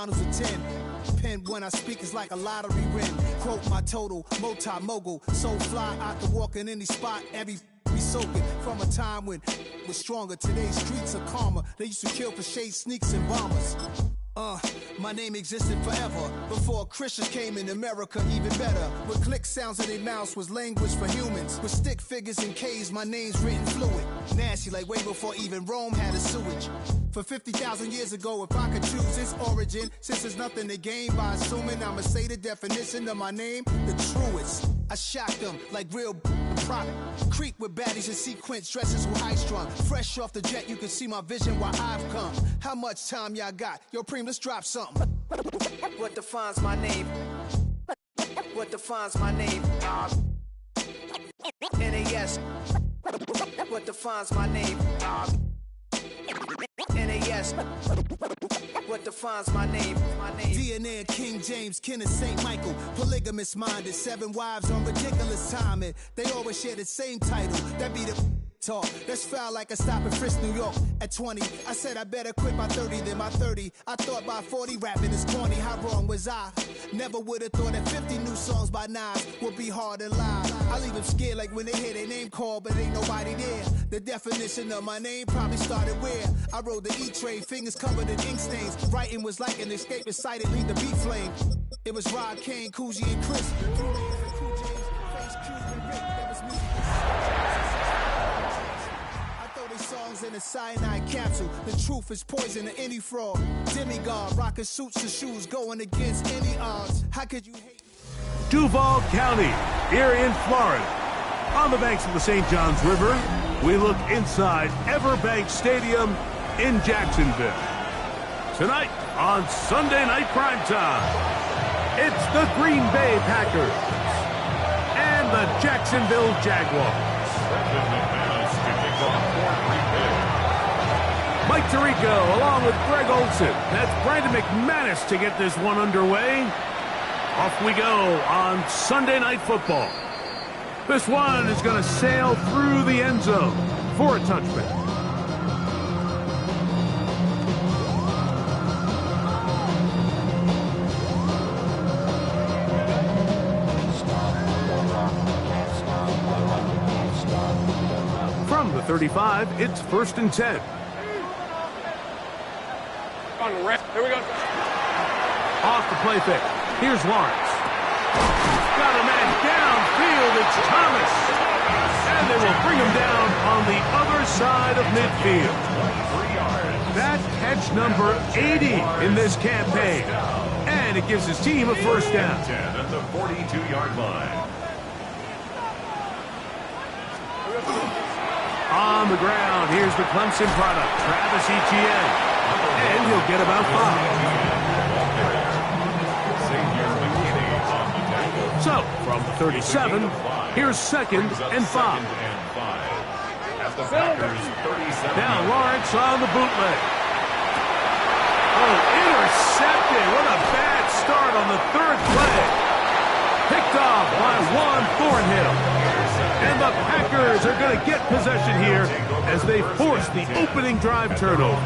finals of 10. Pen when I speak is like a lottery win. Quote my total, multi-mogul. So fly, I can walk in any spot, every be soaking. From a time when was stronger, today's streets are calmer. They used to kill for shade sneaks and bombers. My name existed forever. Before Christians came in America, even better. With click sounds in their mouths was language for humans. With stick figures and K's, my name's written fluid. Nasty like way before even Rome had a sewage. For 50,000 years ago, if I could choose its origin, since there's nothing to gain by assuming, I'ma say the definition of my name, the truest. I shocked them like real prop. Creep with baddies in sequence, dresses with high strung. Fresh off the jet, you can see my vision where I've come. How much time y'all got? Yo, Preem, let's drop something. What defines my name? What defines my name? NAS. What defines my name? NAS. What defines my name? DNA of King James, kin of St. Michael. Polygamous minded, 7 wives on ridiculous timing. They always share the same title. That be the talk. That's foul like a stop in Frisk, New York. At 20, I said I better quit by 30 than by 30. I thought by 40 rapping is corny. How wrong was I? Never would have thought that 50 new songs by Nas would be hard to lie. I leave them scared like when they hear their name called, but ain't nobody there. The definition of my name probably started where I rode the E-train, fingers covered in ink stains. Writing was like an escape excited, leave the beat flame. It was Rod, Kane, Coogee, and Chris. Songs in a cyanide capsule. The truth is poison to any fraud. Demigod, rocking suits and shoes, going against any odds. How could you hate? Duval County, here in Florida. On the banks of the St. Johns River, we look inside Everbank Stadium in Jacksonville. Tonight on Sunday Night Primetime, it's the Green Bay Packers and the Jacksonville Jaguars. Mike Tirico along with Greg Olson. That's Brandon McManus to get this one underway. Off we go on Sunday Night Football. This one is going to sail through the end zone for a touchback. From the 35, it's 1st and 10. Here we go. Off the play fake. Here's Lawrence. Got a man downfield. It's Thomas. And they will bring him down on the other side of midfield. That catch number 80 in this campaign. And it gives his team a first down. At the 42-yard line. On the ground, here's the Clemson product, Travis Etienne. And he'll get about 5. So, from the 37, here's 2nd and 5. Now Lawrence on the bootleg. Oh, intercepted. What a bad start on the 3rd play. Picked off by Juan Thornhill. And the Packers are going to get possession here as they force the opening drive turnover.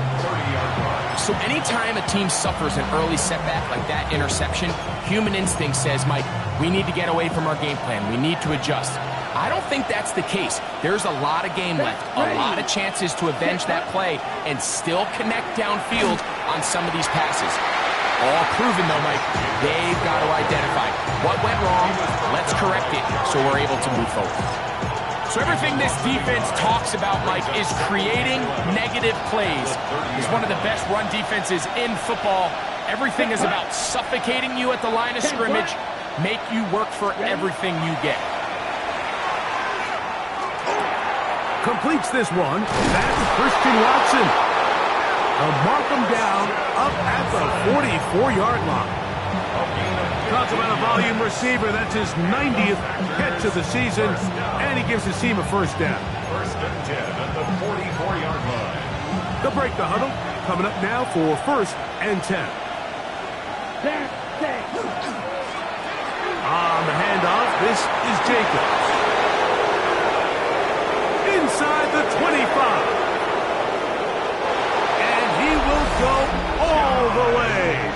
So anytime a team suffers an early setback like that interception, human instinct says, Mike, we need to get away from our game plan. We need to adjust. I don't think that's the case. There's a lot of game left, a lot of chances to avenge that play and still connect downfield on some of these passes. All proven, though, Mike. They've got to identify what went wrong. Let's correct it so we're able to move forward. So everything this defense talks about, Mike, is creating negative plays. It's one of the best run defenses in football. Everything is about suffocating you at the line of scrimmage, make you work for everything you get. Completes this one. That's Christian Watson. They'll mark him down up at the 44-yard line. Talk about a volume receiver. That's his 90th catch of the season, and he gives his team a first down. 1st and 10 at the 44-yard line. They'll break the huddle. Coming up now for 1st and 10. On the handoff, this is Jacobs. Inside the 25. And he will go all the way.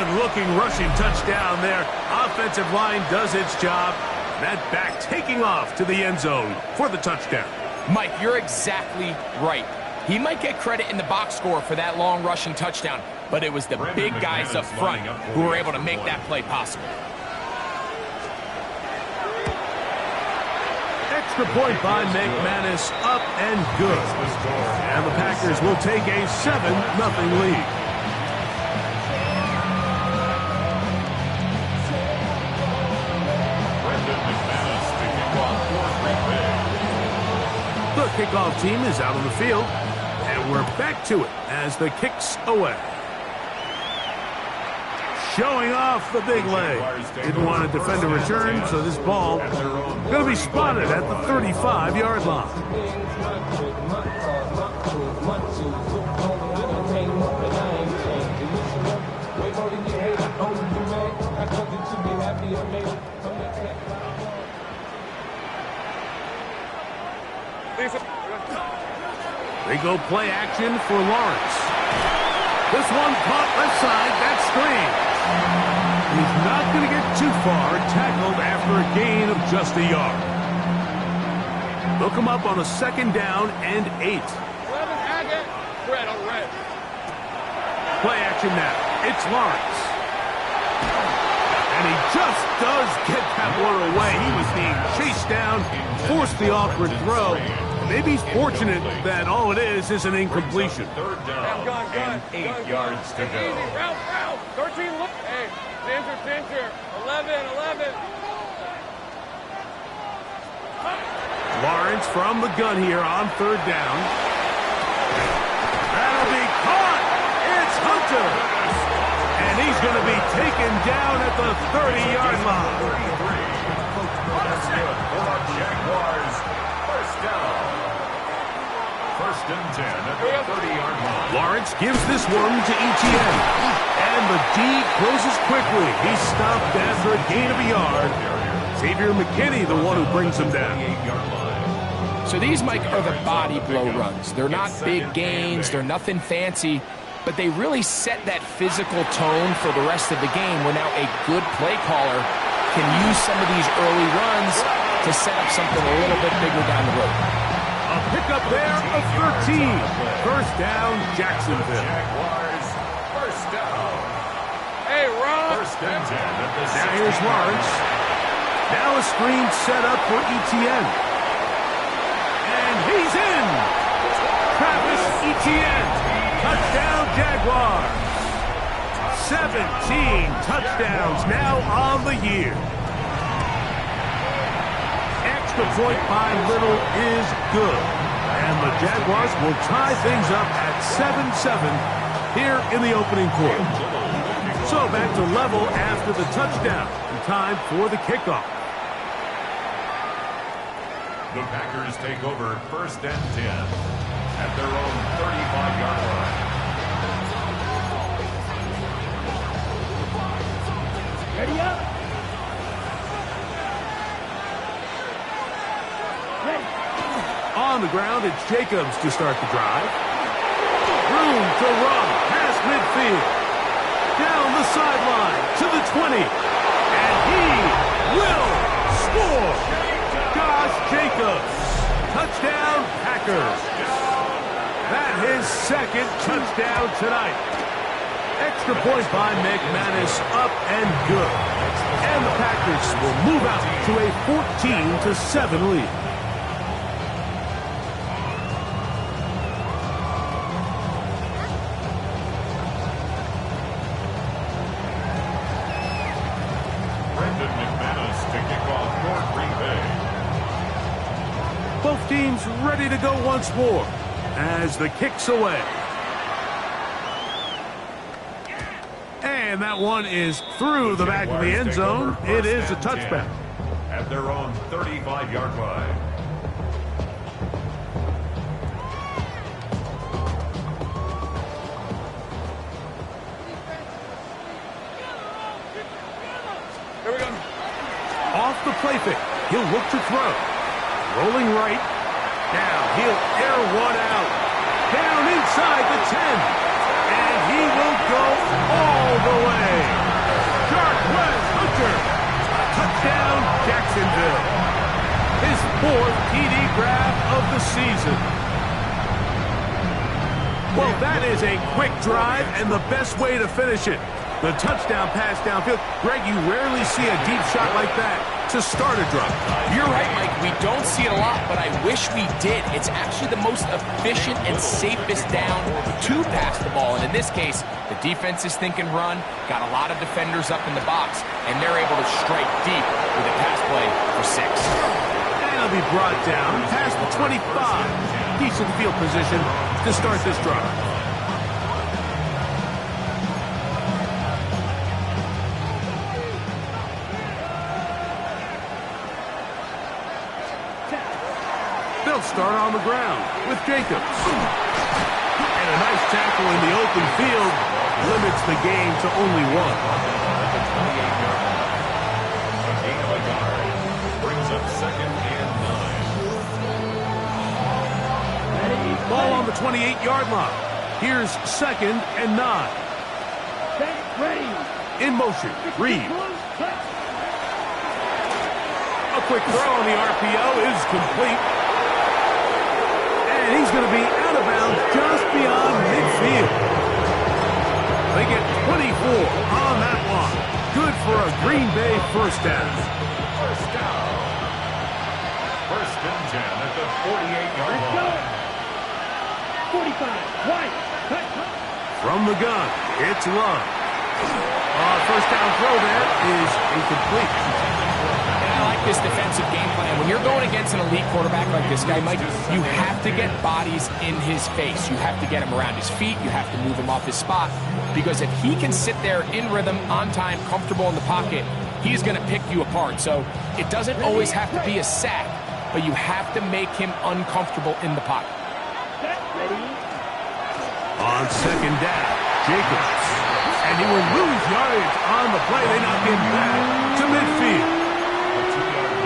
Good-looking rushing touchdown there. Offensive line does its job. That back taking off to the end zone for the touchdown. Mike, you're exactly right. He might get credit in the box score for that long rushing touchdown, but it was the big guys up front who were able to make that play possible. Extra point by McManus, up and good. And the Packers will take a 7-0 lead. The kickoff team is out on the field, and we're back to it as the kick's away. Showing off the big leg. Didn't want to defend a return, so this ball going to be spotted at the 35-yard line. They go play action for Lawrence. This one caught left side, that's screen. He's not going to get too far, tackled after a gain of just a yard. They'll come up on a 2nd down and 8. Play action now. It's Lawrence. And he just does get that one away. He was being chased down, forced the awkward throw. Maybe he's fortunate that all it is an incompletion. 3rd down and 8 yards to go. Route. 13, look. Hey, center. 11. Lawrence from the gun here on 3rd down. That'll be caught. It's Hunter. And he's going to be taken down at the 30-yard line. Jaguars, 1st down. 1st and 10 at the 30-yard line. Lawrence gives this one to Etienne. And the D closes quickly. He's stopped after a gain of a yard. Xavier McKinney, the one who brings him down. So these, Mike, are the body blow runs. They're not big gains. They're nothing fancy. But they really set that physical tone for the rest of the game where now a good play caller can use some of these early runs to set up something a little bit bigger down the road. A pickup there of 13. 1st down, Jacksonville. Jaguars, 1st down. Hey, Ron. 1st and 10 at the Now here's Lawrence. Now a screen set up for Etienne. And he's in. Travis Etienne. Touchdown, Jaguars. 17 touchdowns now on the year. Extra point by Little is good. And the Jaguars will tie things up at 7-7 here in the opening quarter. So back to level after the touchdown. Time for the kickoff. The Packers take over 1st and 10 at their own 35-yard line. Ready up. On the ground, it's Jacobs to start the drive. Room to run past midfield. Down the sideline to the 20. And he will score. Josh Jacobs. Touchdown, Packers. That his 2nd touchdown tonight. Extra point by McManus, up and good. And the Packers will move out to a 14-7 lead. Both teams ready to go once more as the kick's away. And that one is through the back of the end zone. It is a touchback. At their own 35-yard line. Here we go. Off the play fake. He'll look to throw. Rolling right. Now he'll air one out. Down inside the 10. And he will go all the way. 4th TD grab of the season. Well, that is a quick drive and the best way to finish it. The touchdown pass downfield. Greg, you rarely see a deep shot like that to start a drive. You're right, Mike. We don't see it a lot, but I wish we did. It's actually the most efficient and safest down to pass the ball. And in this case, the defense is thinking run, got a lot of defenders up in the box, and they're able to strike deep with a pass play for 6. And he'll be brought down past the 25. Decent field position to start this drive. They'll start on the ground with Jacobs. And a nice tackle in the open field limits the game to only 1. A gain of a yard brings up 2nd and 9. Ball on the 28-yard line. Here's 2nd and 9. In motion, Reed. A quick throw on the RPO is complete. And he's going to be out of bounds just beyond midfield. They get 24 on that one. Good for a Green Bay first down. First down. 1st and 10 at the 48-yard line. 45, wide. From the gun, it's Love. First down throw there is incomplete. And I like this defensive game plan. When you're going against an elite quarterback like this guy, Mike, you have to get bodies in his face. You have to get him around his feet. You have to move him off his spot. Because if he can sit there in rhythm, on time, comfortable in the pocket, he's going to pick you apart. So it doesn't always have to be a sack, but you have to make him uncomfortable in the pocket. On 2nd down, Jacobs. And he will lose yardage on the play. They knock him back to midfield.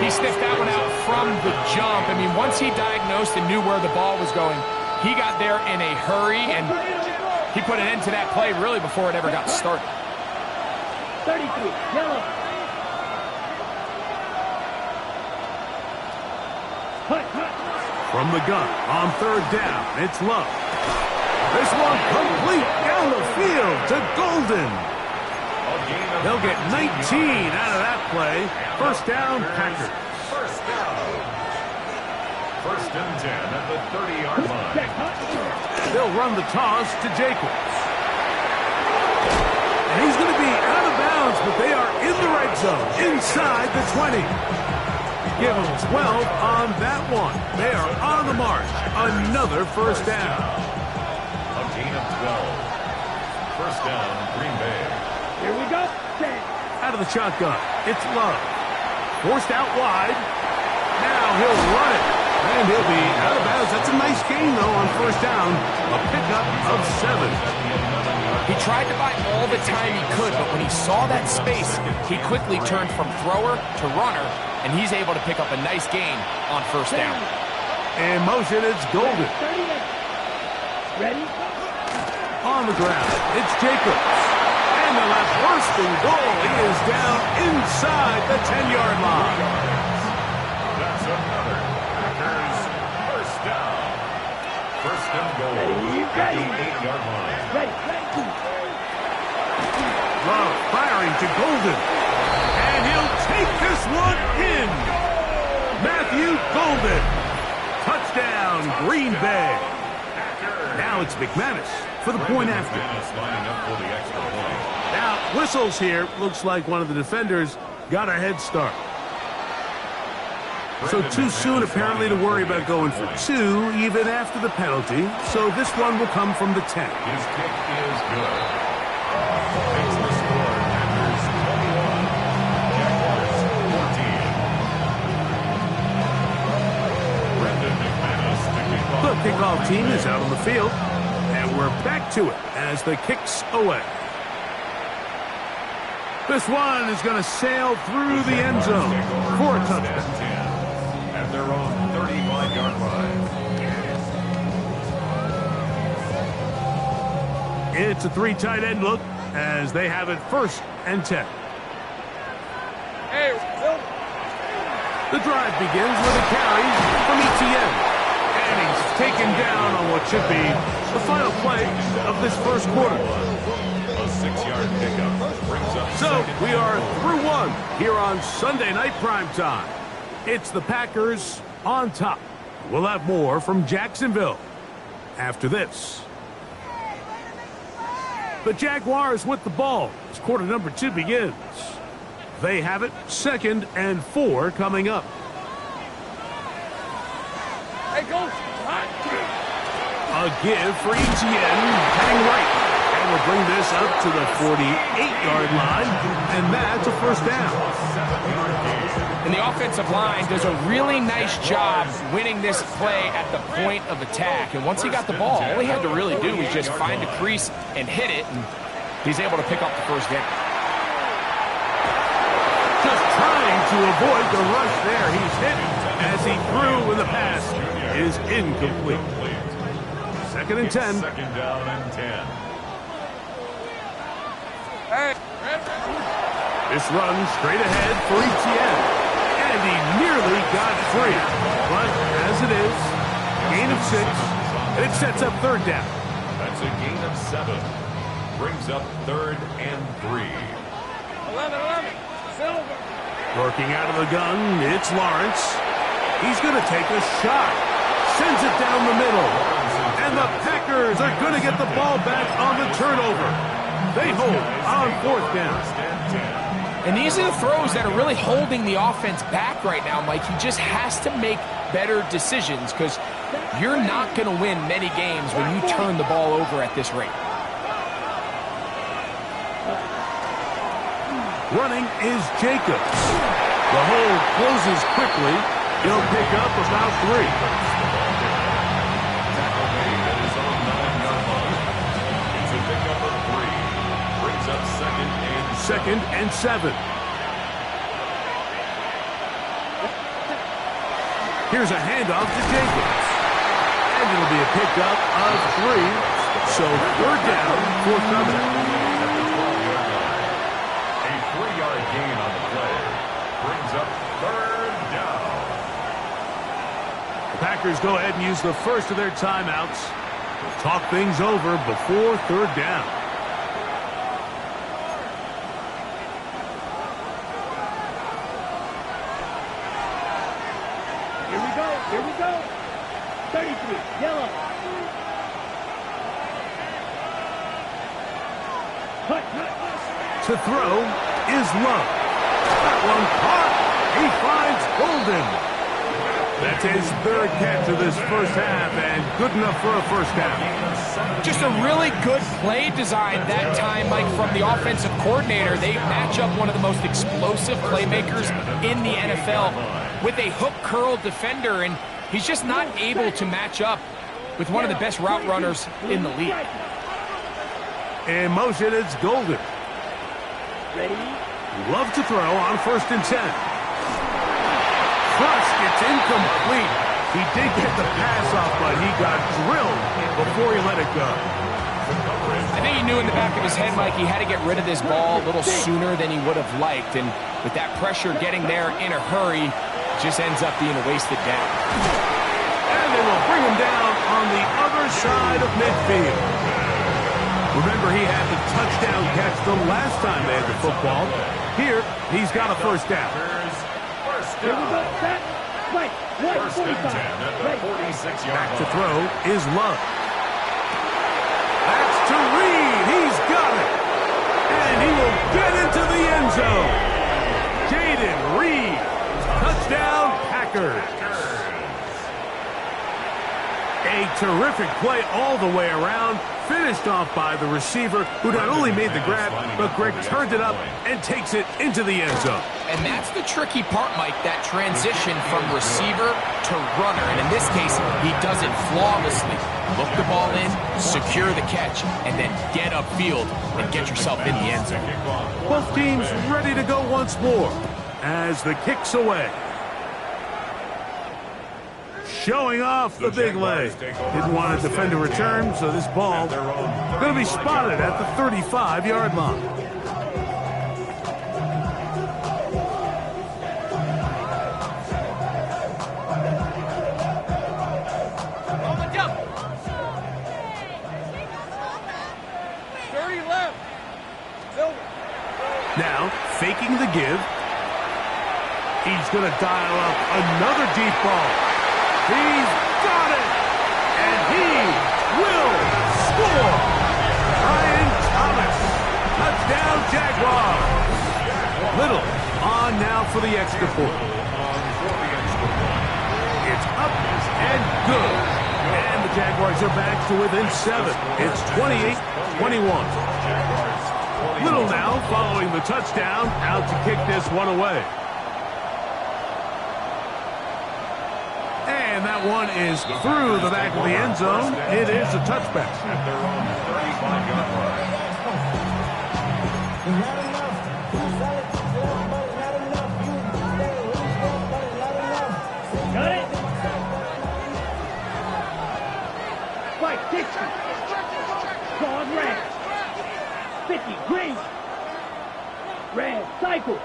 He sniffed that one out from the jump. I mean, once he diagnosed and knew where the ball was going, he got there in a hurry, and he put an end to that play really before it ever got started. 33, yellow. From the gun, on 3rd down, it's Love. This one complete down the field to Golden. They'll get 19 out of that play. First down, Packers. First down. 1st and 10 at the 30-yard line. They'll run the toss to Jacobs. And he's going to be out of bounds, but they are in the red zone, inside the 20. Give them 12 on that one. They are on the march. Another first down. A gain of 12. First down, Green Bay. Here we go. Out of the shotgun, it's Love. Forced out wide. Now he'll run it. And he'll be out of bounds. That's a nice gain, though, on first down. A pickup of 7. He tried to buy all the time he could, but when he saw that space, he quickly turned from thrower to runner, and he's able to pick up a nice gain on first down. In motion, it's Golden. Ready? On the ground, it's Jacobs. And the left first and goal. He is down inside the 10-yard line. That's another Packers first down. First and goal at the 8-yard line. Love firing to Golden. And he'll take this one in. Matthew Golden. Touchdown, Green Bay. Now it's McManus for the point after. Lining up for the extra point. Now, whistles here. Looks like one of the defenders got a head start. So too soon, apparently, to worry about going for 2, even after the penalty. So this one will come from the 10. His kick is good. Makes the score Packers 21, Jaguars 14. Brendan McManus to kick off. The kickoff team is out on the field, and we're back to it as the kick's away. This one is going to sail through the end zone for a touchdown. At their own 35-yard line. It's a 3 tight end look as they have it 1st and 10. Hey, The drive begins with a carry from Etienne. And he's taken down on what should be the final play of this first quarter. A 6-yard pickup brings up So we are through one here on Sunday Night Primetime. It's the Packers on top. We'll have more from Jacksonville after this. The Jaguars with the ball as quarter number 2 begins. They have it 2nd and 4 coming up. Hey, go. A give for Etienne, heading right. And we'll bring this up to the 48-yard line, and that's a first down. And the offensive line does a really nice job winning this play at the point of attack. And once he got the ball, all he had to really do was just find a crease and hit it, and he's able to pick up the first down. Just trying to avoid the rush there. He's hit as he threw when the pass is incomplete. 2nd and 10. 2nd down and 10. This runs straight ahead for Etienne. And he nearly got free. But as it is, gain of 6, and it sets up 3rd down. That's a gain of 7. Brings up 3rd and 3. 11. Silver. Working out of the gun, it's Lawrence. He's going to take a shot. Sends it down the middle. And the Packers are going to get the ball back on the turnover. They hold on 4th down. And these are the throws that are really holding the offense back right now, Mike. He just has to make better decisions because you're not going to win many games when you turn the ball over at this rate. Running is Jacobs. The hole closes quickly. He'll pick up about 3. Second and 7. Here's a handoff to Jacobs. And it'll be a pickup of 3. So 3rd down, 4th coming. A 3-yard gain on the play. Brings up 3rd down. The Packers go ahead and use the first of their timeouts. Talk things over before 3rd down. Here we go. 33. Yellow. Cut. To throw is Love. That one caught. He finds Golden. That's his 3rd catch of this first half, and good enough for a first down. Just a really good play design that time, Mike, from the offensive coordinator. They match up one of the most explosive playmakers in the NFL with a hook curl defender, and he's just not able to match up with one of the best route runners in the league. In motion, it's Golden. Ready? Love to throw on 1st and 10. Crushed, it's incomplete. He did get the pass off, but he got drilled before he let it go. I think he knew in the back of his head, Mike, he had to get rid of this ball a little sooner than he would have liked, and with that pressure getting there in a hurry, just ends up being a wasted down. And they will bring him down on the other side of midfield. Remember, he had the touchdown catch the last time they had the football. Here, he's got a first down. Here we go. Set. Right. 1st and 10 at the 46-yard Back to line. throw is Love. That's to Reed. He's got it. And he will get into the end zone. Jaden Reed. Touchdown, Packers. A terrific play all the way around. Finished off by the receiver, who not only made the grab, but Greg turned it up and takes it into the end zone. And that's the tricky part, Mike, that transition from receiver to runner. And in this case, he does it flawlessly. Look the ball in, secure the catch, and then get upfield and get yourself in the end zone. Both teams ready to go once more as the kick's away. Showing off the big leg. Didn't want to defend a return, so this ball going to be spotted at the 35-yard line. taking the give. He's going to dial up another deep ball. He's got it! And he will score! Brian Thomas, touchdown Jaguars. Little on now for the extra point. It's up and good. And the Jaguars are back to within 7. It's 28-21. Little now following the touchdown, out to kick this one away. And that one is through the back of the end zone. It is a touchback. At their own 35-yard line. Got it. Spike, Dixon. Gone red. 50, green. Red, cycle.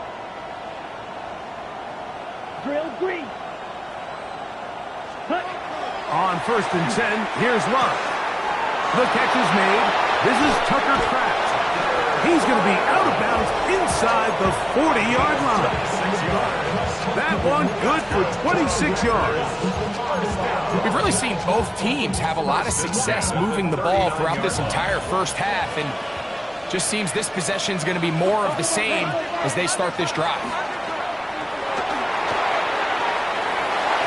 Drill, green. Cut. On 1st and 10, here's Love. The catch is made. This is Tucker Kraft. He's going to be out of bounds inside the 40-yard line. That one good for 26 yards. We've really seen both teams have a lot of success moving the ball throughout this entire first half, and just seems this possession is going to be more of the same as they start this drive.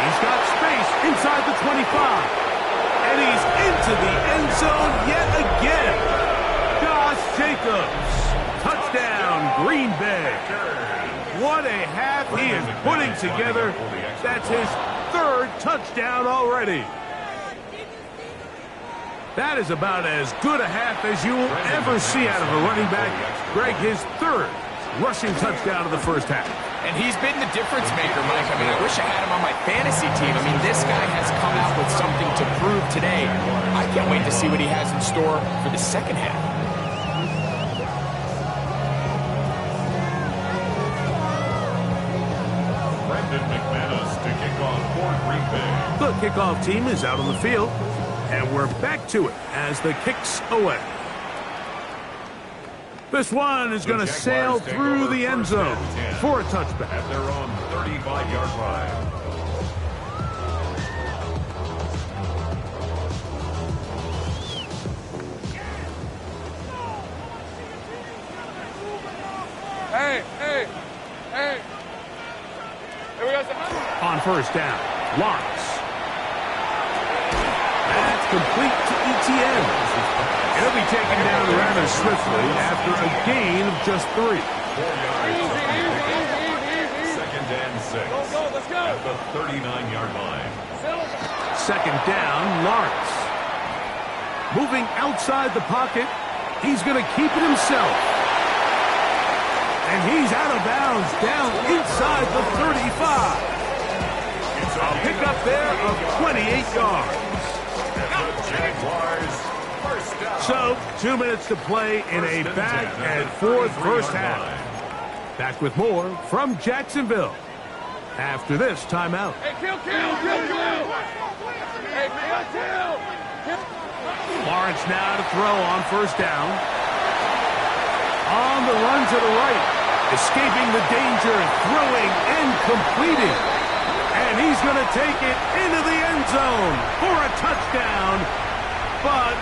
He's got space inside the 25. And he's into the end zone yet again. Josh Jacobs. Touchdown, Green Bay. What a half he is putting together. That's his 3rd touchdown already. That is about as good a half as you will ever see out of a running back. Greg, his 3rd rushing touchdown of the first half. And he's been the difference maker, Mike. I mean, I wish I had him on my fantasy team. I mean, this guy has come out with something to prove today. I can't wait to see what he has in store for the second half. Brendan McManus to kick off for Green Bay. The kickoff team is out on the field, and we're back to it as the kick's away. This one is going to sail through the end zone for a touchback. At their own 35-yard line. Hey. Here we go. On 1st down, Lawrence. That's complete to ETN. He'll be taken down rather swiftly after a gain of just 3. 4 yards. Second and 6. Go, let's go. At the 39-yard line. 2nd down, Lawrence. Moving outside the pocket, he's going to keep it himself. And he's out of bounds down inside the 35. A pickup there of 28 yards. Jaguars. So, 2 minutes to play in a back and forth first half. Back with more from Jacksonville after this timeout. Hey, kill. Hey, kill. Lawrence now to throw on 1st down. On the run to the right. Escaping the danger, throwing and completing. And he's going to take it into the end zone for a touchdown. But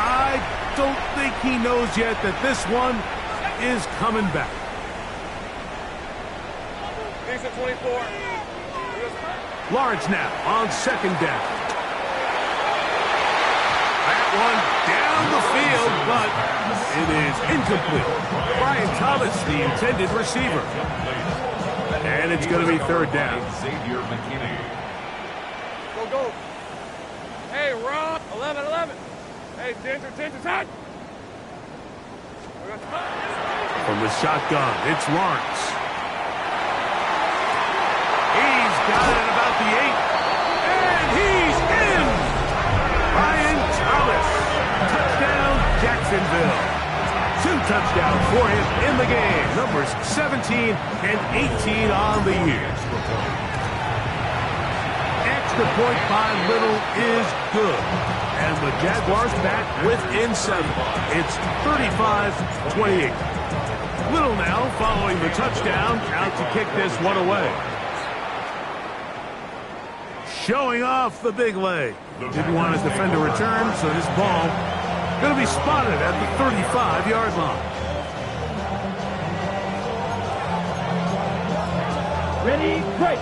I don't think he knows yet that this one is coming back. Decent 24. Lawrence now on 2nd down. That one down the field, but it is incomplete. Brian Thomas, the intended receiver. And it's going to be 3rd down. Xavier McKinney. Go. Hey, Rob. 11. Hey, Ginger, time. From the shotgun, it's Lawrence. He's got it at about the 8. And he's in! Brian Thomas. Touchdown, Jacksonville. 2 touchdowns for him in the game. Numbers 17 and 18 on the year. Extra point by Little is good. And the Jaguars back within 7. It's 35-28. Little now following the touchdown, out to kick this one away. Showing off the big leg. Didn't want his defender return, so this ball going to be spotted at the 35-yard line. Ready, break.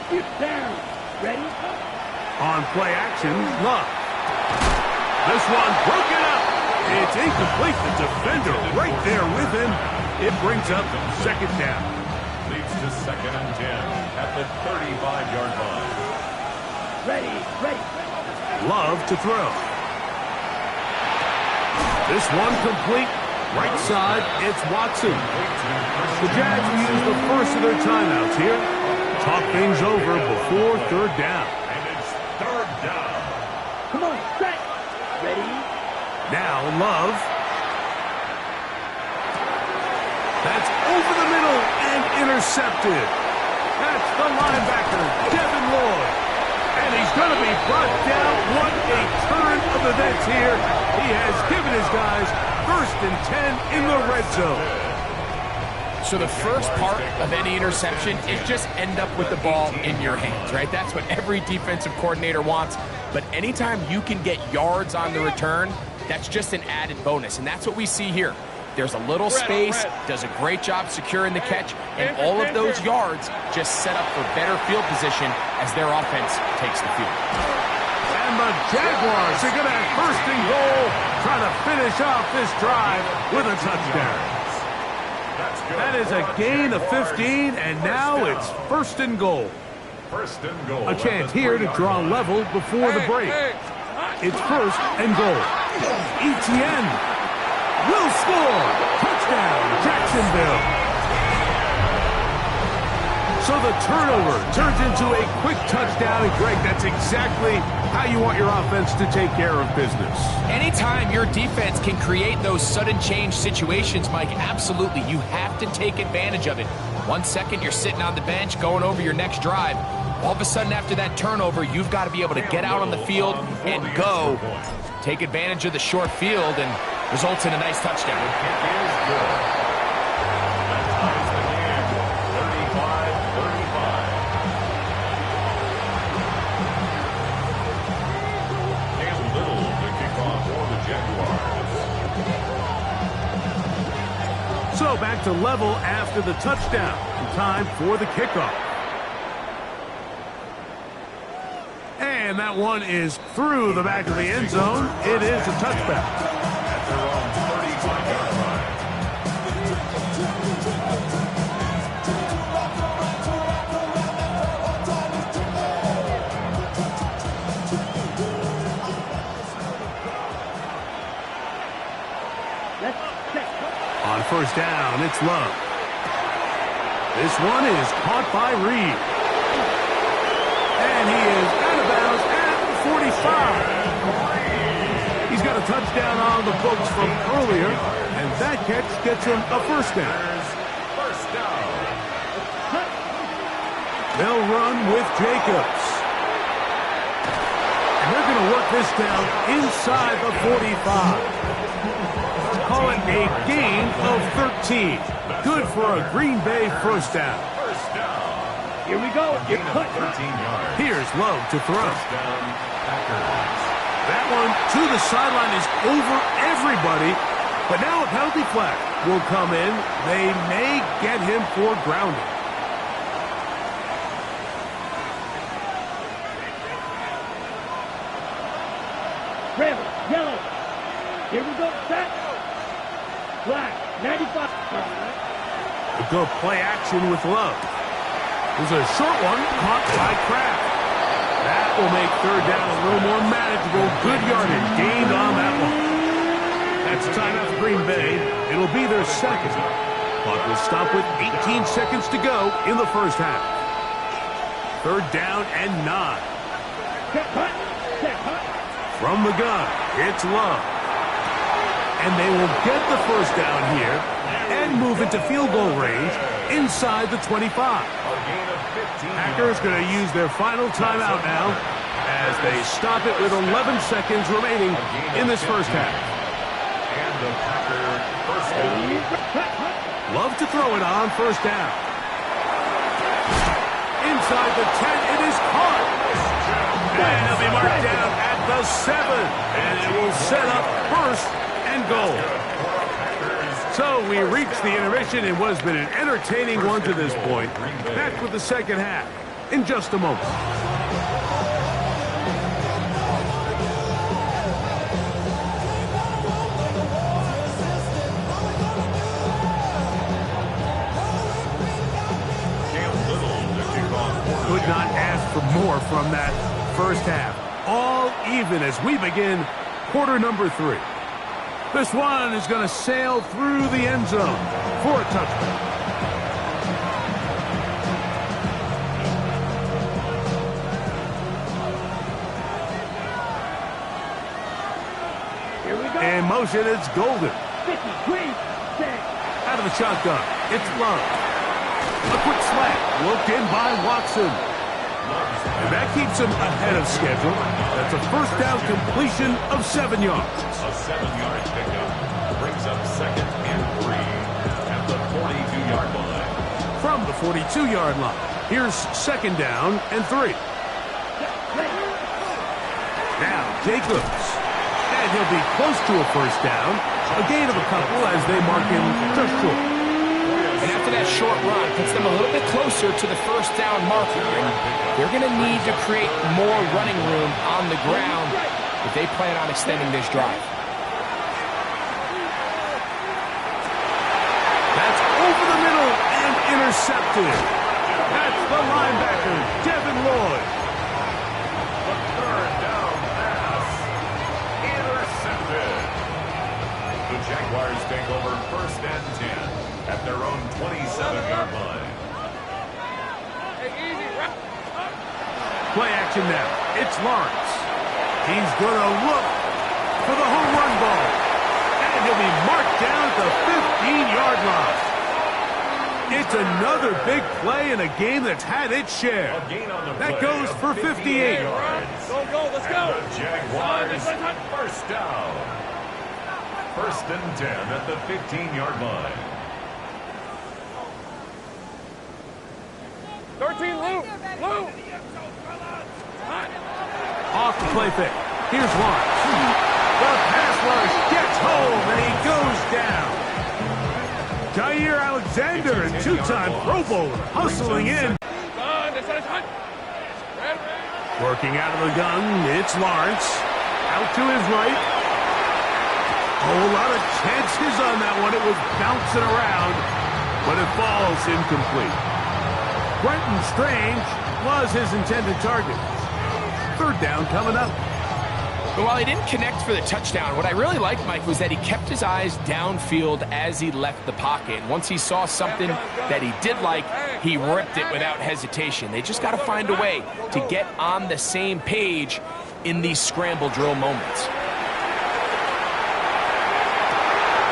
Get down. Ready? On play action, Love. This one broken up. It's incomplete. The defender right there with him. It brings up second down. Leads to 2nd and 10 at the 35-yard line. Ready, ready. Love to throw. This one complete. Right side, it's Watson. The Jags will use the first of their timeouts here. Talk things over before third down. And it's third down. Come on, set. Ready? Now Love. That's over the middle and intercepted. That's the linebacker, Devin Lloyd. And he's going to be brought down. What a turn of events here. He has given his guys 1st and 10 in the red zone. So the first part of any interception is just end up with the ball in your hands, right? That's what every defensive coordinator wants. But anytime you can get yards on the return, that's just an added bonus. And that's what we see here. There's a little space, does a great job securing the catch, and all of those yards just set up for better field position as their offense takes the field. And the Jaguars are going to have 1st and goal, trying to finish off this drive with a touchdown. That is a gain of 15, and now it's 1st and goal. 1st and goal. A chance here to draw level before the break. It's 1st and goal. Etienne will score. Touchdown, Jacksonville. So the turnover turns into a quick touchdown, and Greg, that's exactly how you want your offense to take care of business. Anytime your defense can create those sudden change situations, Mike, absolutely, you have to take advantage of it. 1 second, you're sitting on the bench, going over your next drive. All of a sudden, after that turnover, you've got to be able to get out on the field and go. Take advantage of the short field, and results in a nice touchdown. So back to level after the touchdown. Time for the kickoff. And that one is through the back of the end zone. It is a touchback. At their own 35-yard line. On 1st down, it's Love. This one is caught by Reed. And he is out of bounds at the 45. He's got a touchdown on the books from earlier, and that catch gets him a 1st down. First down. They'll run with Jacobs. And they're going to work this down inside the 45. Call it a gain of 13. Good for a Green Bay 1st down. First down. Here we go. Gain of 13 yards. Here's Love to throw. First down, Packers. That one to the sideline is over everybody. But now a penalty flag will come in. They may get him for grounding. Red, yellow. Here we go. Set. Black. 95. A good play action with Love. There's a short one caught by Kraft. That will make 3rd down a little more manageable. Good yardage gained on that one. That's time out for Green Bay. It'll be their 2nd. Clock will stop with 18 seconds to go in the 1st half. 3rd down and 9. Set hut. Set hut. From the gun, it's Love. And they will get the 1st down here and move into field goal range inside the 25. Packers going to use their final timeout now as they stop it with 11 seconds remaining in this 1st half. the Packer first down. Love to throw it on first down. Inside the 10, it is caught. And it'll be marked down at the 7. And it will set up first and goal. So we reached the intermission in what has been an entertaining one to this point. Back with the second half in just a moment. Could not ask for more from that first half. All even as we begin quarter number 3. This one is going to sail through the end zone for a touchdown. Here we go. In motion, it's Golden. 50, green, set. Out of the shotgun, it's Love. A quick slant, looked in by Watson. And that keeps him ahead of schedule. That's a first down completion of 7 yards. A 7-yard pickup brings up second and 3 at the 42-yard line. From the 42-yard line, here's second down and 3. Now Jacobs. And he'll be close to a first down. A gain of a couple as they mark him just short. And after that short run, puts them a little bit closer to the first down marker. And they're going to need to create more running room on the ground if they plan on extending this drive. That's over the middle and intercepted. That's the linebacker, Devin Lloyd. The third down pass intercepted. The Jaguars take over first and 10 at their own 27-yard line. Play action now. It's Lawrence. He's going to look for the home run ball. And he'll be marked down at the 15-yard line. It's another big play in a game that's had its share. That goes for 58. Go, let's go. The Jaguars first down. First and 10 at the 15-yard line. 13, Lou. Off the play fake. Here's Lawrence. The pass rush gets home, and he goes down. Jair Alexander, a 2-time Pro Bowler, hustling in. Working out of the gun, it's Lawrence. Out to his right. Oh, a lot of chances on that one. It was bouncing around, but it falls incomplete. Brenton Strange was his intended target. Third down coming up. But while he didn't connect for the touchdown, what I really liked, Mike, was that he kept his eyes downfield as he left the pocket. Once he saw something that he did like, he ripped it without hesitation. They just got to find a way to get on the same page in these scramble drill moments.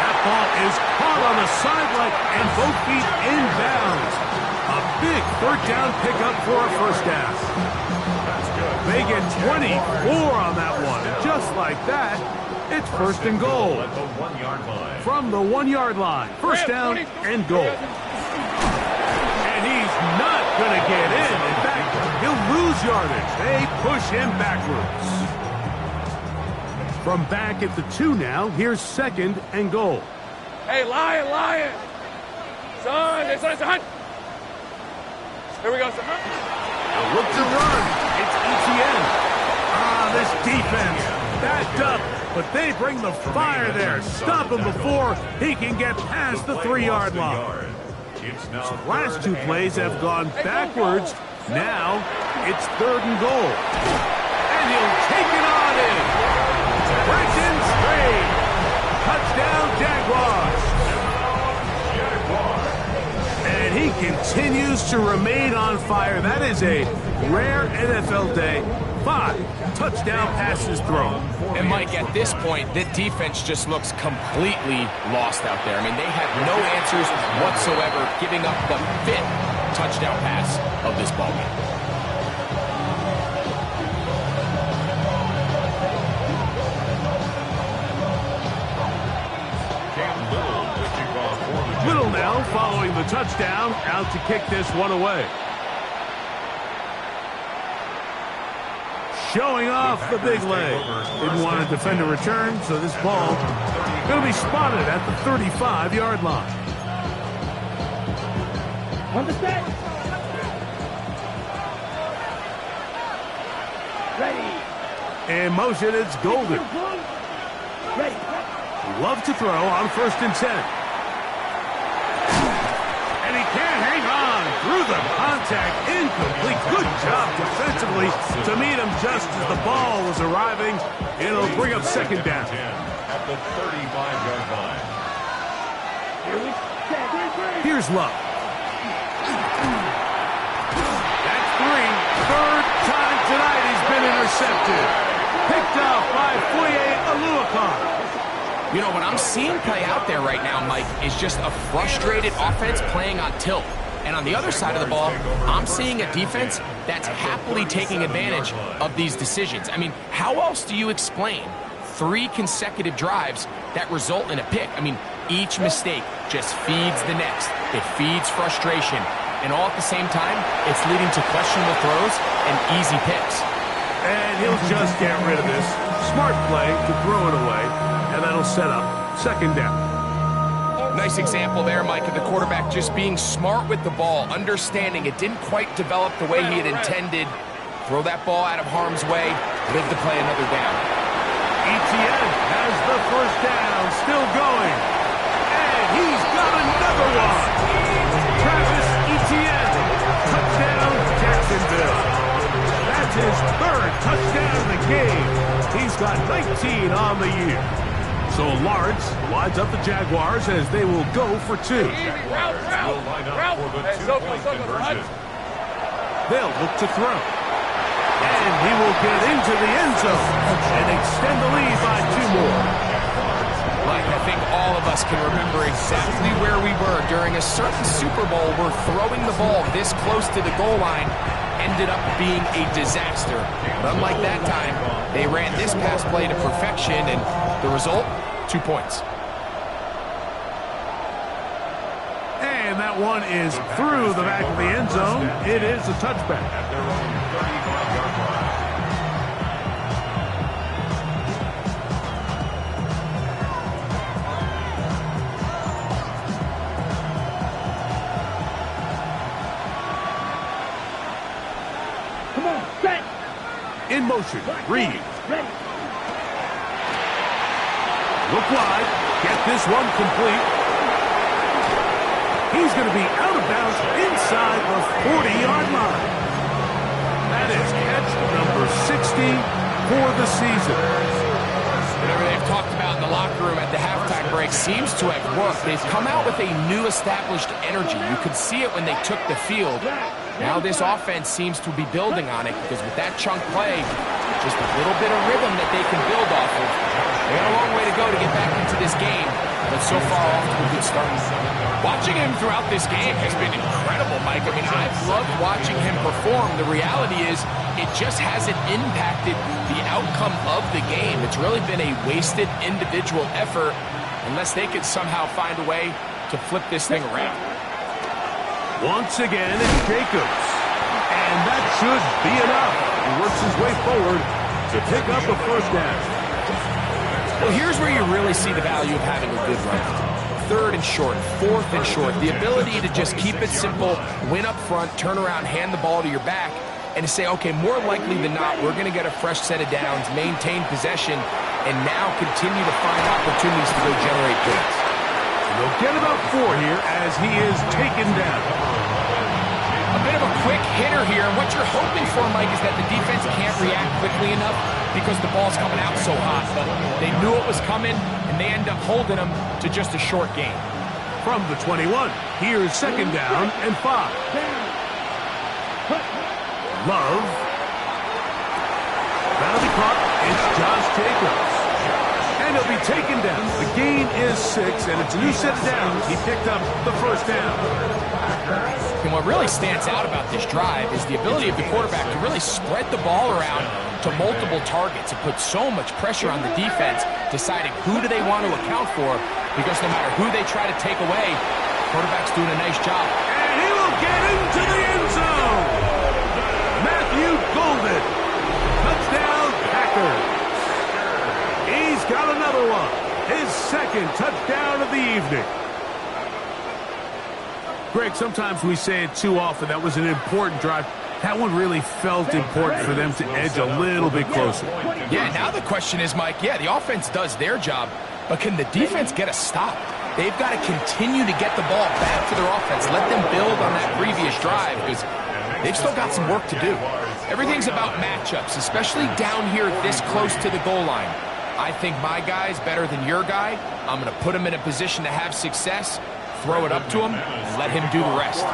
That ball is caught on the sideline and both feet inbounds. A big third down pickup for a first down. They get 24 on that one. Just like that, it's first and goal. At the 1-yard line. From the 1-yard line. First down and goal. And he's not going to get in. In fact, he'll lose yardage. They push him backwards. From back at the 2 now, here's second and goal. Hey, Lion. Son, here we go, son. Look to run. It's ETN. This defense backed up, but they bring the fire there. Stop him before he can get past the 3-yard line. So last 2 plays have gone backwards. Now it's third and goal. And he'll take it on in. Brenton Strange. Touchdown, Jaguars. And he continues to remain on fire. That is a rare NFL day. 5 touchdown passes thrown. And Mike, at this point, the defense just looks completely lost out there. I mean, they have no answers whatsoever, giving up the 5th touchdown pass of this ballgame. following the touchdown, out to kick this one away. Showing off the big leg. Didn't want to defend a return, so this ball going to be spotted at the 35-yard line. On the set. Ready. In motion, it's Golden. Ready. Love to throw on 1st and 10. And he can't hang on through the contact. Incomplete. Good job defensively to meet him just as the ball was arriving. It'll bring up 2nd down. At the 35-yard line. Here's Love. That's 3. 3rd time tonight he's been intercepted. Picked up by Foye Aluakar. You know, what I'm seeing play out there right now, Mike, is just a frustrated offense playing on tilt. And on the other side of the ball, I'm seeing a defense that's happily taking advantage of these decisions. I mean, how else do you explain 3 consecutive drives that result in a pick? I mean, each mistake just feeds the next. It feeds frustration. And all at the same time, it's leading to questionable throws and easy picks. And he'll just get rid of this. Smart play to throw it away. And that'll set up 2nd down. Nice example there, Mike, of the quarterback just being smart with the ball, understanding it didn't quite develop the way he had intended. Throw that ball out of harm's way, live to play another down. Etienne has the 1st down, still going. And he's got another one. Travis Etienne, touchdown Jacksonville. That's his 3rd touchdown of the game. He's got 19 on the year. So Lawrence lines up the Jaguars as they will go for 2. Route. Hey, Conversion. They'll look to throw. And he will get into the end zone and extend the lead by 2 more. Mike, I think all of us can remember exactly where we were during a certain Super Bowl where throwing the ball this close to the goal line ended up being a disaster. But unlike that time, they ran this pass play to perfection, and the result, 2 points. And that one is through the back of the end zone. It is a touchback. At their own 35-yard line. Come on, set. In motion, Reed. Ready. Look wide. Get this one complete. He's going to be out of bounds inside the 40-yard line. That is catch number 60 for the season. Whatever they've talked about in the locker room at the halftime break seems to have worked. They've come out with a new established energy. You could see it when they took the field. Now this offense seems to be building on it because with that chunk play, just a little bit of rhythm that they can build off of. They got a long way to go to get back into this game, but so far off to a good start. Watching him throughout this game has been incredible, Mike. I mean, I've loved watching him perform. The reality is it just hasn't impacted the outcome of the game. It's really been a wasted individual effort unless they could somehow find a way to flip this thing around. Once again, it's Jacobs. And that should be enough. He works his way forward to pick up the 1st down. Well, here's where you really see the value of having a good run. 3rd and short, 4th and short. The ability to just keep it simple, win up front, turn around, hand the ball to your back, and to say, okay, more likely than not, we're going to get a fresh set of downs, maintain possession, and now continue to find opportunities to go generate points. They'll get about 4 here as he is taken down. A bit of a quick hitter here. What you're hoping for, Mike, is that the defense can't react quickly enough because the ball's coming out so hot. But they knew it was coming, and they end up holding them to just a short gain. From the 21, here's 2nd down and 5. Love. That'll be caught. It's Josh Jacobs. And he'll be taken down. The gain is 6, and it's a new set of downs. He picked up the 1st down. And what really stands out about this drive is the ability of the quarterback to really spread the ball around to multiple targets. It puts so much pressure on the defense, deciding who do they want to account for, because no matter who they try to take away, Quarterback's doing a nice job. And he will get into the end zone. Matthew Golden. Touchdown, Packers. He's got another one. His second touchdown of the evening. Greg, sometimes we say it too often. That was an important drive. That one really felt important for them to edge a little bit closer. Yeah, now the question is, Mike, yeah, the offense does their job, but can the defense get a stop? They've got to continue to get the ball back to their offense. Let them build on that previous drive because they've still got some work to do. Everything's about matchups, especially down here this close to the goal line. I think my guy's better than your guy. I'm going to put him in a position to have success, throw it up to him, and let him do the rest.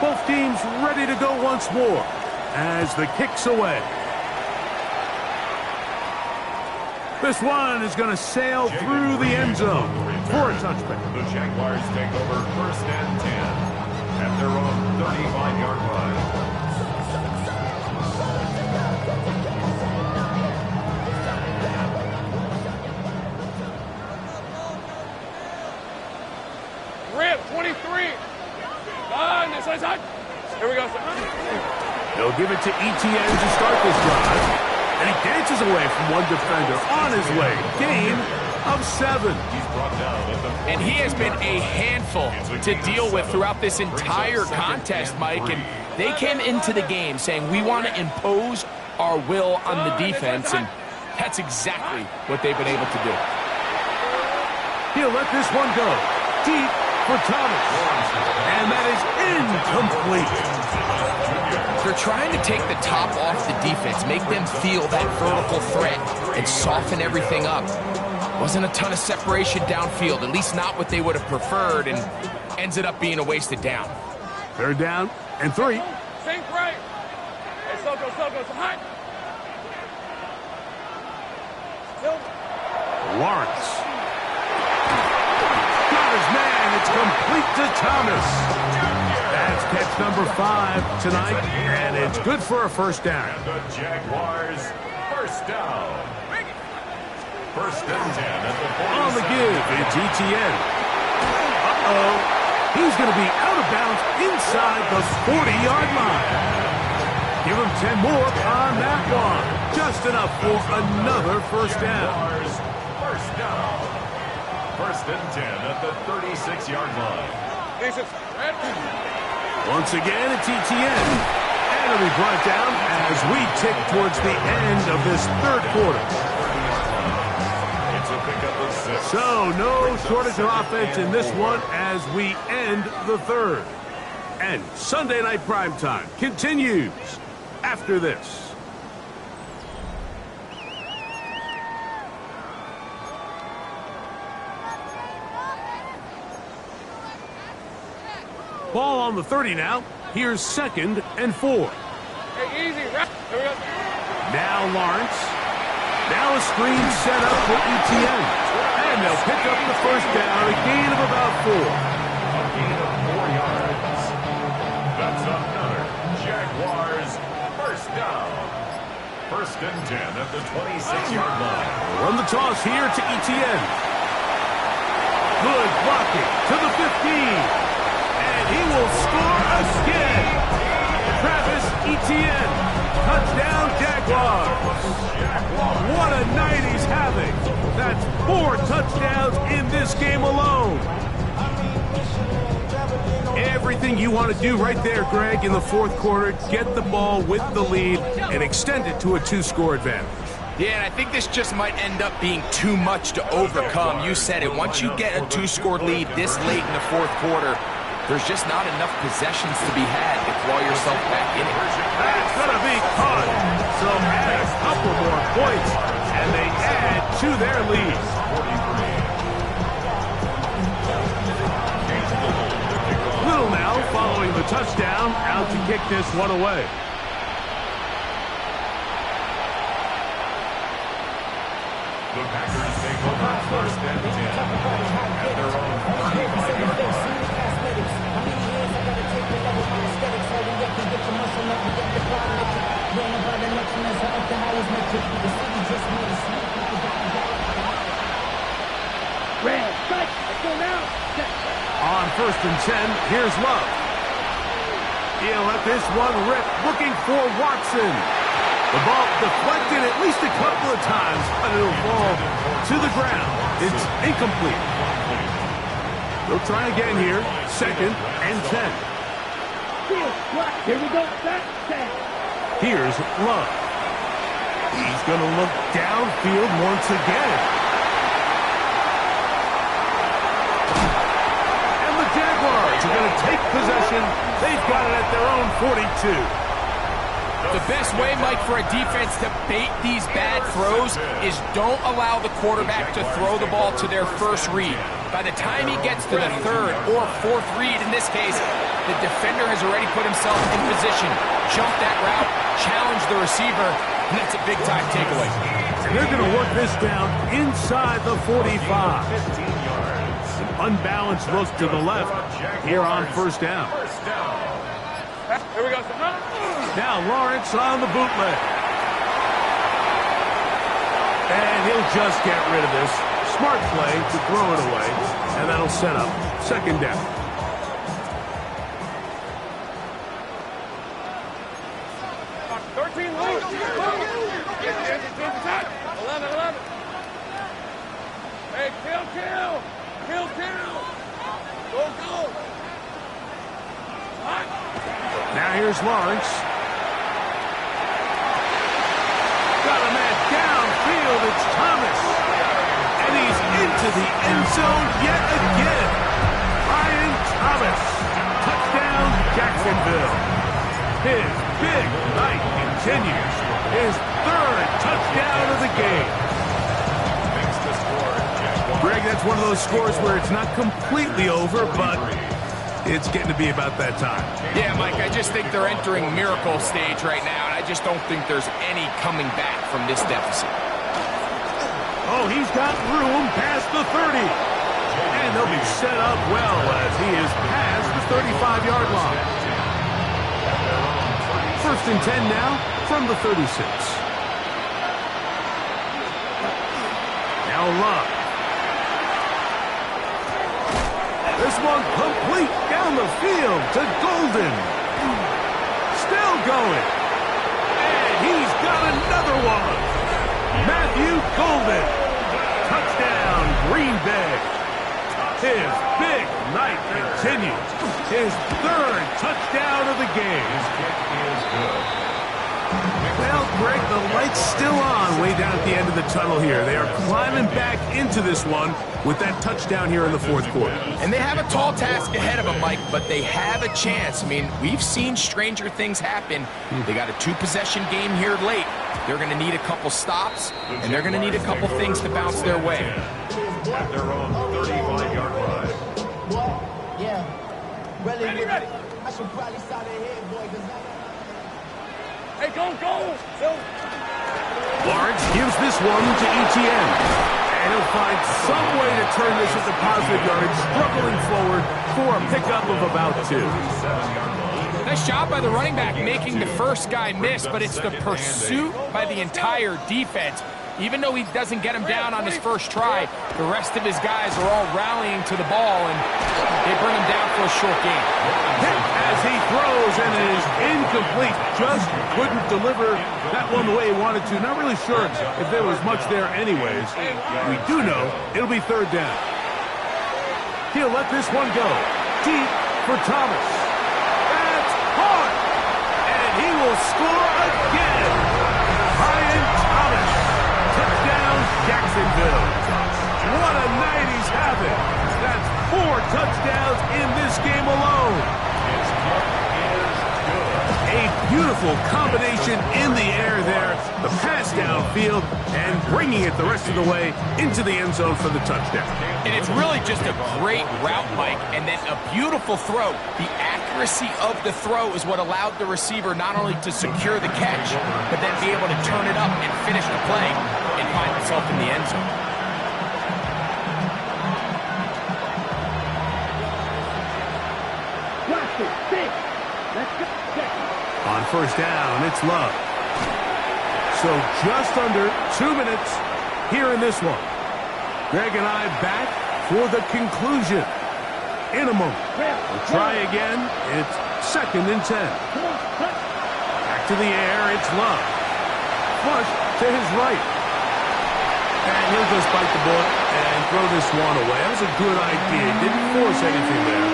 Both teams ready to go once more as the kick's away. This one is going to sail through the end zone for a touchback. The Jaguars take over 1st and 10 at their own 35-yard line. Rip, 23. Here we go. They'll give it to Etienne to start this drive. And he dances away from one defender on his way. Gain of 7. And he has been a handful to deal with throughout this entire contest, Mike. And they came into the game saying, we want to impose our will on the defense. And that's exactly what they've been able to do. He'll let this one go. Deep for Thomas. And that is incomplete. They're trying to take the top off the defense, make them feel that vertical threat, and soften everything up. Wasn't a ton of separation downfield, at least not what they would have preferred, and ends it up being a wasted down. 3rd down and 3. Sink right. Hey, Soko, so hot. Lawrence. Got his man. It's complete to Thomas. That's catch number 5 tonight, and it's good for a 1st down. And the Jaguars, 1st down. 1st and 10 at the 47. On the give, it's Etienne. Uh-oh. He's going to be out of bounds inside the 40-yard line. Give him 10 more on that one. Just enough for another 1st down. 1st down. 1st and 10 at the 36-yard line. Once again, it's Etienne. And it'll be brought down as we tick towards the end of this 3rd quarter. It's a pickup of 6. So, no shortage of offense in this one as we end the 3rd. And Sunday Night Primetime continues after this. Ball on the 30 now. Here's 2nd and 4. Hey, easy. Here we go. Now Lawrence. Now a screen set up for Etienne. And they'll pick up the 1st down, a gain of about 4. A gain of 4 yards. That's another Jaguars 1st down. 1st and 10 at the 26-yard line. Run the toss here to Etienne. Good blocking to the 15. He will score again. Travis Etienne. Touchdown, Jaguars. What a night he's having. That's 4 touchdowns in this game alone. Everything you want to do right there, Greg, in the 4th quarter. Get the ball with the lead and extend it to a 2-score advantage. Yeah, and I think this just might end up being too much to overcome. You said it. Once you get a 2-score lead this late in the 4th quarter, there's just not enough possessions to be had to claw yourself back in it. That's going to be caught. So add a couple more points, and they add to their lead. Little now following the touchdown, out to kick this one away. The Packers take over 1st and 10 at their own 35-yard line. First and 10, here's Love. He'll let this one rip, looking for Watson. The ball deflected at least a couple of times, but it'll fall to the ground. It's incomplete. They'll try again here. Second and 10. Here we go. Set. Here's Love. He's going to look downfield once again. And the Jaguars are going to take possession. They've got it at their own 42. The best way, Mike, for a defense to bait these bad throws is don't allow the quarterback to throw the ball to their first read. By the time he gets to the third or fourth read, in this case, the defender has already put himself in position, jump that route, challenge the receiver, and that's a big-time takeaway. And they're going to work this down inside the 45. An unbalanced look to the left here on first down. Here we go. Now Lawrence on the bootleg. And he'll just get rid of this. Smart play to throw it away. And that'll set up second down. Loose. 11. Hey, kill. Go. Now here's Lawrence. Got a man downfield. It's Thomas. And he's into the end zone yet again. Ryan Thomas. Touchdown, Jacksonville. His big night continues. His third touchdown of the game. Greg, that's one of those scores where it's not completely over, but it's getting to be about that time. Yeah, Mike, I just think they're entering miracle stage right now, and I just don't think there's any coming back from this deficit. Oh, he's got room past the 30. And they'll be set up well as he is past the 35-yard line. First and 10 now from the 36. Now Love. This one complete down the field to Golden. Still going. And he's got another one. Matthew Golden. Touchdown, Green Bay. His big night continues. His third touchdown of the game. Well, Greg, the light's still on way down at the end of the tunnel here. They are climbing back into this one with that touchdown here in the fourth quarter. And they have a tall task ahead of them, Mike, but they have a chance. I mean, we've seen stranger things happen. They got a two-possession game here late. They're going to need a couple stops, and they're going to need a couple things to bounce their way. At their own 35-yard line. Yeah. Ready. I should probably start ahead, boy, because Hey, go. Lawrence gives this one to ETN. And he'll find some way to turn this into positive yardage, struggling forward for a pickup of about 2. Nice job by the running back making the first guy miss, but it's the pursuit by the entire defense. Even though he doesn't get him down on his first try, the rest of his guys are all rallying to the ball, and they bring him down for a short gain. As he throws, and it is incomplete. Just couldn't deliver that one the way he wanted to. Not really sure if there was much there anyways. We do know it'll be third down. He'll let this one go. Deep for Thomas. That's hard. And he will score again. Ryan Thomas. Touchdown, Jacksonville. What a night he's having. That's 4 touchdowns in this game alone. A beautiful combination in the air there. The pass downfield and bringing it the rest of the way into the end zone for the touchdown. And it's really just a great route, Mike, and then a beautiful throw. The accuracy of the throw is what allowed the receiver not only to secure the catch, but then be able to turn it up and finish the play and find himself in the end zone. On first down, it's Love. So just under 2 minutes here in this one. Greg and I back for the conclusion. in a moment. We'll try again. It's 2nd and 10. Back to the air. It's Love. Flush to his right. And he'll just bite the bullet and throw this one away. That was a good idea. Didn't force anything there.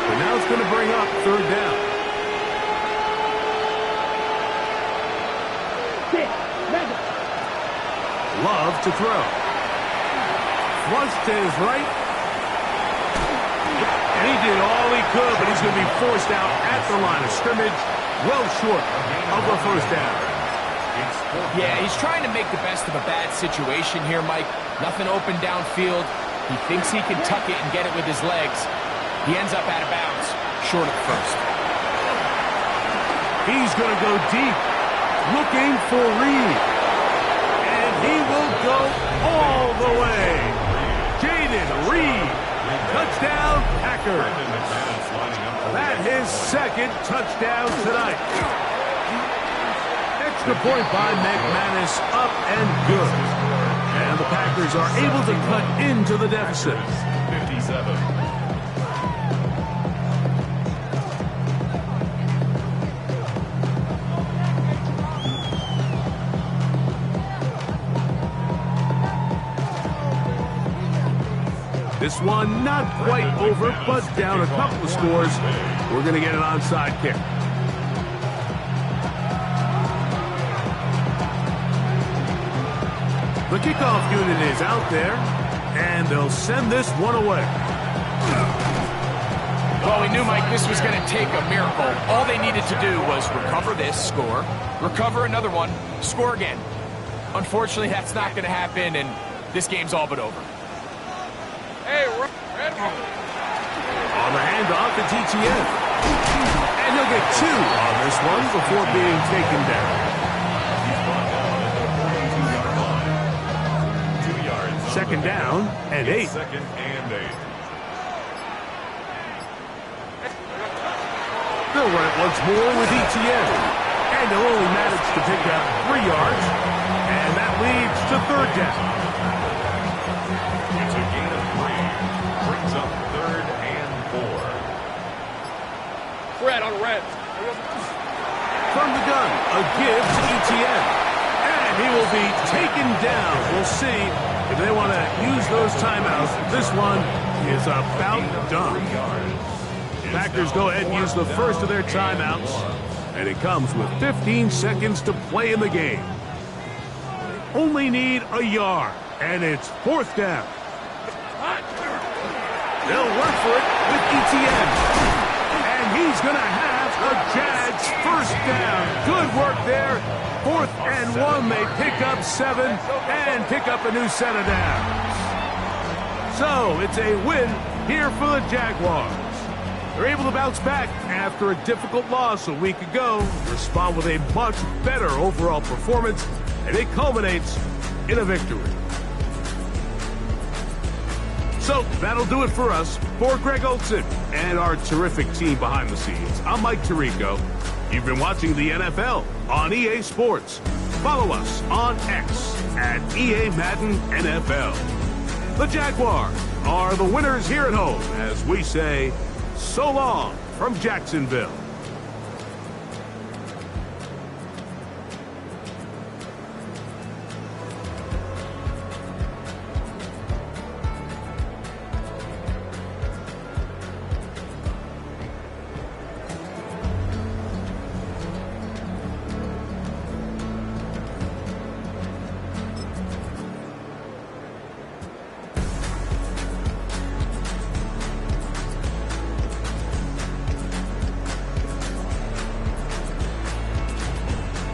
But now it's going to bring up 3rd down. Love to throw. Flush to his right. And he did all he could, but he's going to be forced out at the line of scrimmage, well short of a 1st down. Yeah, he's trying to make the best of a bad situation here, Mike. Nothing open downfield. He thinks he can tuck it and get it with his legs. He ends up out of bounds, short of 1st. He's going to go deep, looking for Reed. And he will go all the way. Jaden Reed, touchdown, Packers. That's his 2nd touchdown tonight. Extra point by McManus, up and good. And the Packers are able to cut into the deficit. 57. This one not quite over, but down a couple of scores. We're going to get an onside kick. The kickoff unit is out there, and they'll send this one away. Well, we knew, Mike, this was going to take a miracle. All they needed to do was recover this, score, recover another one, score again. Unfortunately, that's not going to happen, and this game's all but over. Hey, On the handoff, it's ETN. And he'll get 2 on this one before being taken down. 2 yards. 2nd down and 8. 2nd and 8. They'll run it once more with ETN. And they'll only manage to pick up 3 yards. And that leads to 3rd down. It's a gain of 3. Brings up 3rd and 4. Fred on red. From the gun, a give to ETN. And he will be taken down. We'll see if they want to use those timeouts. This one is about done. Packers go ahead and use the first of their timeouts. And it comes with 15 seconds to play in the game. Only need a yard. And it's 4th down. They'll work for it with ETN. And he's going to have a Jags 1st down. Good work there. 4th and 1. They pick up 7 and pick up a new set of downs. So it's a win here for the Jaguars. They're able to bounce back after a difficult loss a week ago, respond with a much better overall performance, and it culminates in a victory. So that'll do it for us. For Greg Olson and our terrific team behind the scenes, I'm Mike Tirico. You've been watching the NFL on EA Sports. Follow us on X at EA Madden NFL. The Jaguars are the winners here at home as we say so long from Jacksonville.